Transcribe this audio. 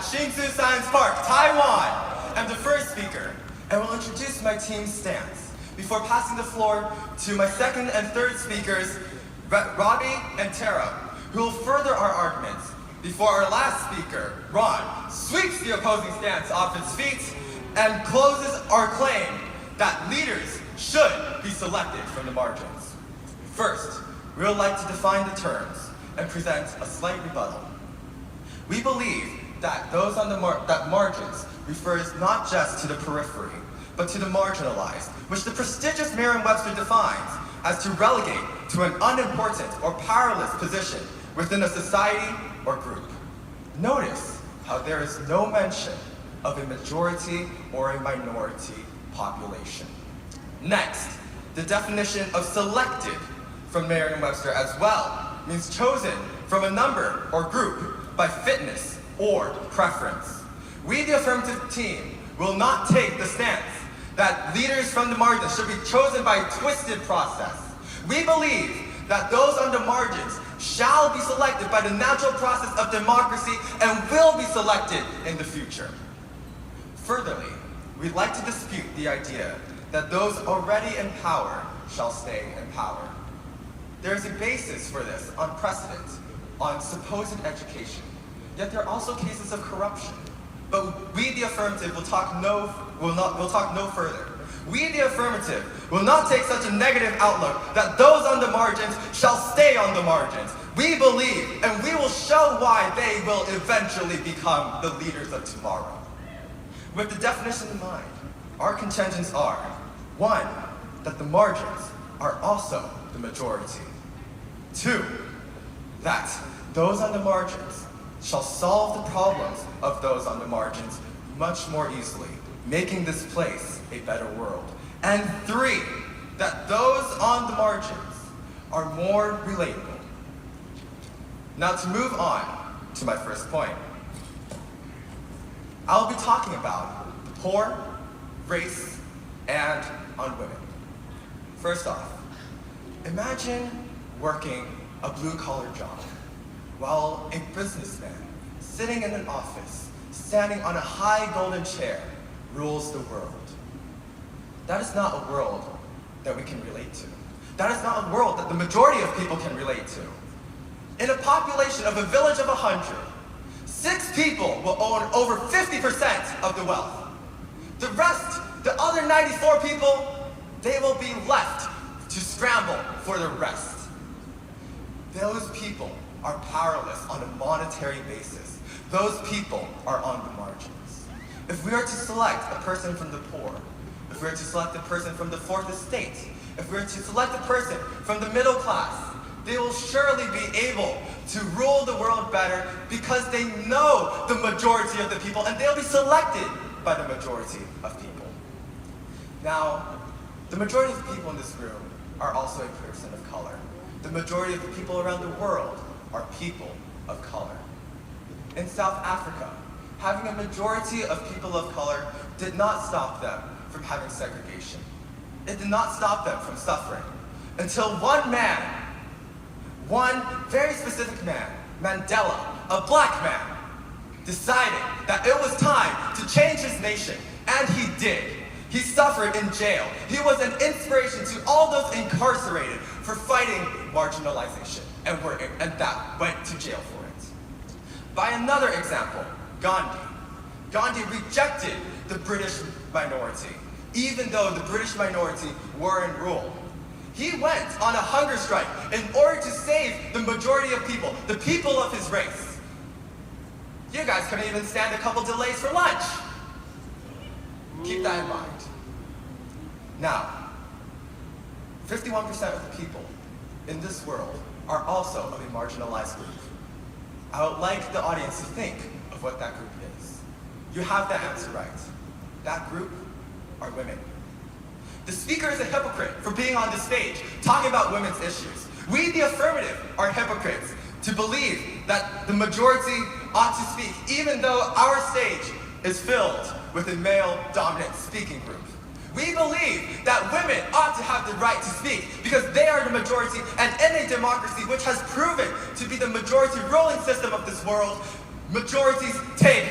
Hsinchu Science Park, Taiwan. I'm the first speaker, and will introduce my team's stance before passing the floor to my second and third speakers, Robbie and Tara, who will further our arguments before our last speaker, Ron, sweeps the opposing stance off its feet and closes our claim that leaders should be selected from the margins. First, we would like to define the terms and present a slight rebuttal. We believe that those on the margins refers not just to the periphery, but to the marginalized, which the prestigious Merriam-Webster defines as to relegate to an unimportant or powerless position within a society or group. Notice how there is no mention of a majority or a minority population. Next, the definition of selected from Merriam-Webster as well means chosen from a number or group by fitness or preference. We, the affirmative team, will not take the stance that leaders from the margins should be chosen by a twisted process. We believe that those on the margins shall be selected by the natural process of democracy and will be selected in the future. Furtherly, we'd like to dispute the idea that those already in power shall stay in power. There is a basis for this on precedent, on supposed education, yet there are also cases of corruption. But we, the affirmative, will talk no further. We, the affirmative, will not take such a negative outlook that those on the margins shall stay on the margins. We believe, and we will show why they will eventually become the leaders of tomorrow. With the definition in mind, our contentions are, 1, that the margins are also the majority. 2, that those on the margins shall solve the problems of those on the margins much more easily, making this place a better world. And 3, that those on the margins are more relatable. Now to move on to my first point, I'll be talking about the poor, race, and on women. First off, imagine working a blue-collar job while a businessman sitting in an office, standing on a high golden chair, rules the world. That is not a world that we can relate to. That is not a world that the majority of people can relate to. In a population of a village of 100, 6 people will own over 50% of the wealth. The rest, the other 94 people, they will be left to scramble for the rest. Those people are powerless on a monetary basis. Those people are on the margins. If we are to select a person from the poor, if we are to select a person from the fourth estate, if we are to select a person from the middle class, they will surely be able to rule the world better because they know the majority of the people and they'll be selected by the majority of people. Now, the majority of the people in this room are also a person of color. The majority of the people around the world are people of color. In South Africa, having a majority of people of color did not stop them from having segregation. It did not stop them from suffering until one man, one very specific man, Mandela, a black man, decided that it was time to change his nation, and he did. He suffered in jail. He was an inspiration to all those incarcerated for fighting marginalization, and that went to jail for it. By another example, Gandhi. Gandhi rejected the British minority, even though the British minority were in rule. He went on a hunger strike in order to save the majority of people, the people of his race. You guys couldn't even stand a couple delays for lunch. Keep that in mind. Now, 51% of the people in this world are also of a marginalized group. I would like the audience to think of what that group is. You have that answer right. That group are women. The speaker is a hypocrite for being on the stage talking about women's issues. We, the affirmative, are hypocrites to believe that the majority ought to speak, even though our stage is filled with a male-dominant speaking group. We believe that women ought to have the right to speak because they are the majority, and in a democracy which has proven to be the majority ruling system of this world, majorities take